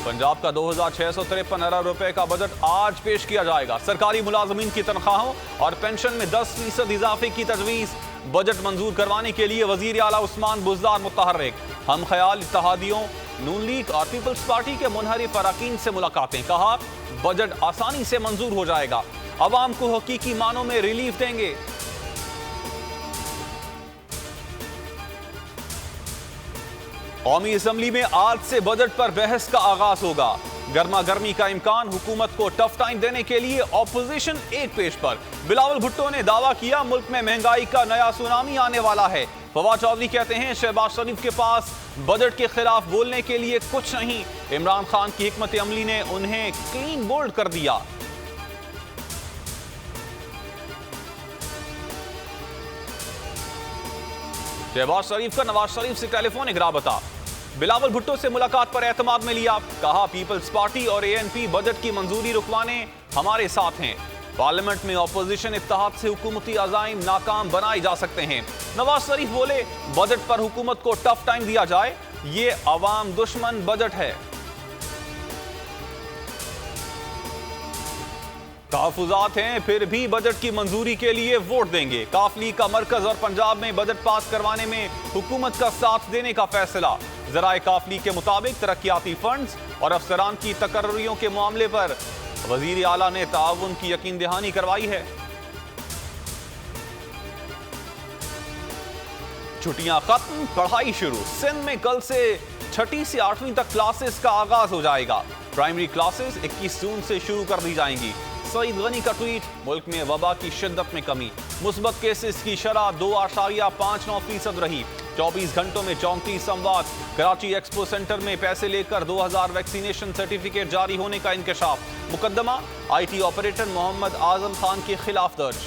पंजाब का 2653 अरब रुपए का बजट आज पेश किया जाएगा। सरकारी मुलाजमीन की तनख्वाहों और पेंशन में 10% इजाफे की तजवीज़। बजट मंजूर करवाने के लिए वजीर आला उस्मान बुज़दार मुतहर्रिक। हम ख्याल इत्तेहादियों, नून लीग और पीपल्स पार्टी के मुनहरिफ अरकान से मुलाकातें। कहा बजट आसानी से मंजूर हो जाएगा, अवाम को हकीकी मानों में रिलीफ देंगे। कौमी असम्बली में आज से बजट पर बहस का आगाज होगा। गर्मा गर्मी का इम्कान। हुकूमत को टफ टाइम देने के लिए ऑपोजिशन एक पेज पर। बिलावल भुट्टो ने दावा किया मुल्क में महंगाई का नया सुनामी आने वाला है। फवाद चौधरी कहते हैं शहबाज शरीफ के पास बजट के खिलाफ बोलने के लिए कुछ नहीं। इमरान खान की हिकमत अमली ने उन्हें क्लीन बोल्ड कर दिया। शहबाज शरीफ का नवाज शरीफ से टेलीफोनिक राबता। बिलावल भुट्टो से मुलाकात पर एतमाद में लिया। कहा पीपल्स पार्टी और एएनपी बजट की मंजूरी रुकवाने हमारे साथ हैं। पार्लियामेंट में ऑपोजिशन इत्तेहाद से हुकूमती अज़ाइम नाकाम बनाए जा सकते हैं। नवाज शरीफ बोले बजट पर हुकूमत को टफ टाइम दिया जाए, ये अवाम दुश्मन बजट है। तहफ़्फ़ुज़ात हैं फिर भी बजट की मंजूरी के लिए वोट देंगे। काफ लीग का मरकज और पंजाब में बजट पास करवाने में हुकूमत का साथ देने का फैसला। ज़राए काफ लीग के मुताबिक तरक्याती फंड्स और अफसरान की तकर्रियों के मामले पर वज़ीर आला ने ताउन की यकीन दहानी करवाई है। छुट्टियां खत्म, पढ़ाई शुरू। सिंध में कल से 6ठी से 8वीं तक क्लासेस का आगाज हो जाएगा। प्राइमरी क्लासेस 21 जून से शुरू कर दी जाएंगी। सईद गनी का ट्वीट। मुल्क में वबा की शिद्दत में कमी। मुस्बत केसेस की शरह 2.59% रही। 24 घंटों में 34 अमवात। कराची एक्सपो सेंटर में पैसे लेकर 2000 वैक्सीनेशन सर्टिफिकेट जारी होने का इंकशाफ। मुकदमा IT ऑपरेटर मोहम्मद आजम खान के खिलाफ दर्ज।